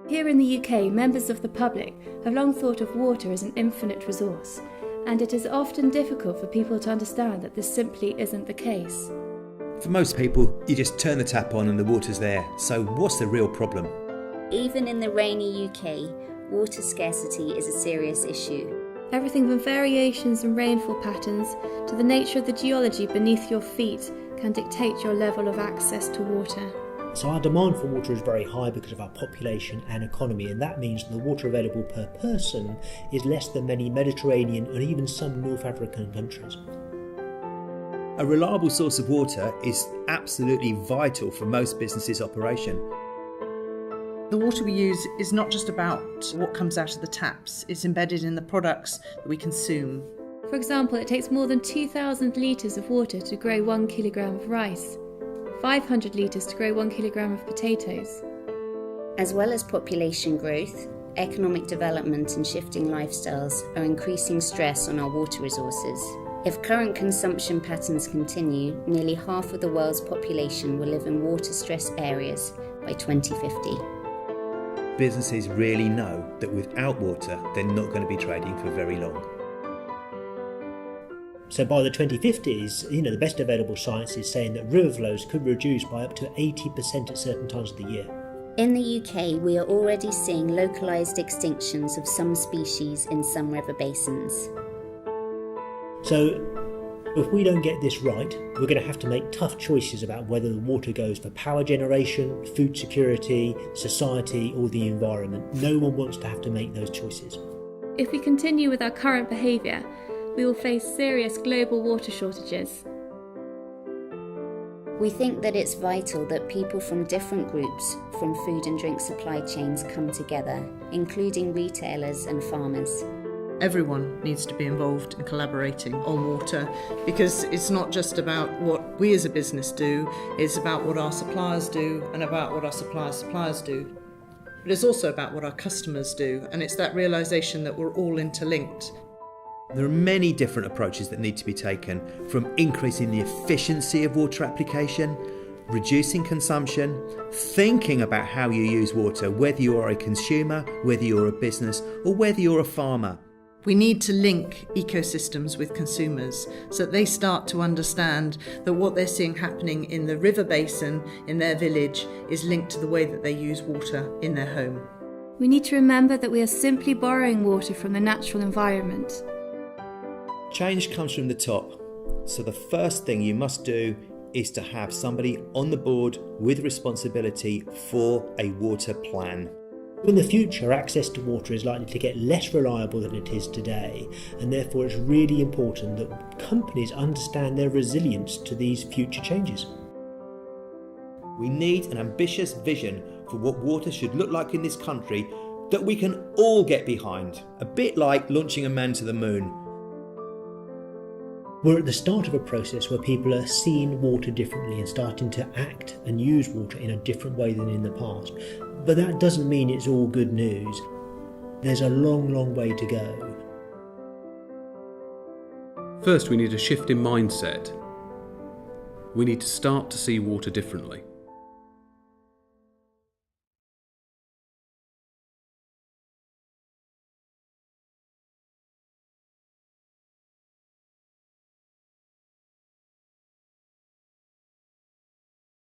Here in the UK, members of the public have long thought of water as an infinite resource, and it is often difficult for people to understand that this simply isn't the case. For most people, you just turn the tap on and the water's there. So what's the real problem? Even in the rainy UK, water scarcity is a serious issue. Everything from variations in rainfall patterns to the nature of the geology beneath your feet can dictate your level of access to water. So our demand for water is very high because of our population and economy, and that means the water available per person is less than many Mediterranean and even some North African countries. A reliable source of water is absolutely vital for most businesses' operation. The water we use is not just about what comes out of the taps, it's embedded in the products that we consume. For example, it takes more than 2,000 litres of water to grow 1 kilogram of rice, 500 litres to grow 1 kilogram of potatoes. As well as population growth, economic development and shifting lifestyles are increasing stress on our water resources. If current consumption patterns continue, nearly half of the world's population will live in water-stressed areas by 2050. Businesses really know that without water, they're not going to be trading for very long. So by the 2050s, the best available science is saying that river flows could reduce by up to 80% at certain times of the year. In the UK, we are already seeing localised extinctions of some species in some river basins. So if we don't get this right, we're going to have to make tough choices about whether the water goes for power generation, food security, society or the environment. No one wants to have to make those choices. If we continue with our current behaviour, we will face serious global water shortages. We think that it's vital that people from different groups from food and drink supply chains come together, including retailers and farmers. Everyone needs to be involved in collaborating on water, because it's not just about what we as a business do, it's about what our suppliers do and about what our suppliers do. But it's also about what our customers do, and it's that realisation that we're all interlinked. There are many different approaches that need to be taken, from increasing the efficiency of water application, reducing consumption, thinking about how you use water, whether you are a consumer, whether you're a business, or whether you're a farmer. We need to link ecosystems with consumers so that they start to understand that what they're seeing happening in the river basin in their village is linked to the way that they use water in their home. We need to remember that we are simply borrowing water from the natural environment. Change comes from the top, so the first thing you must do is to have somebody on the board with responsibility for a water plan. In the future, access to water is likely to get less reliable than it is today, and therefore it's really important that companies understand their resilience to these future changes. We need an ambitious vision for what water should look like in this country that we can all get behind, a bit like launching a man to the moon. We're at the start of a process where people are seeing water differently and starting to act and use water in a different way than in the past. But that doesn't mean it's all good news. There's a long, long way to go. First, we need a shift in mindset. We need to start to see water differently.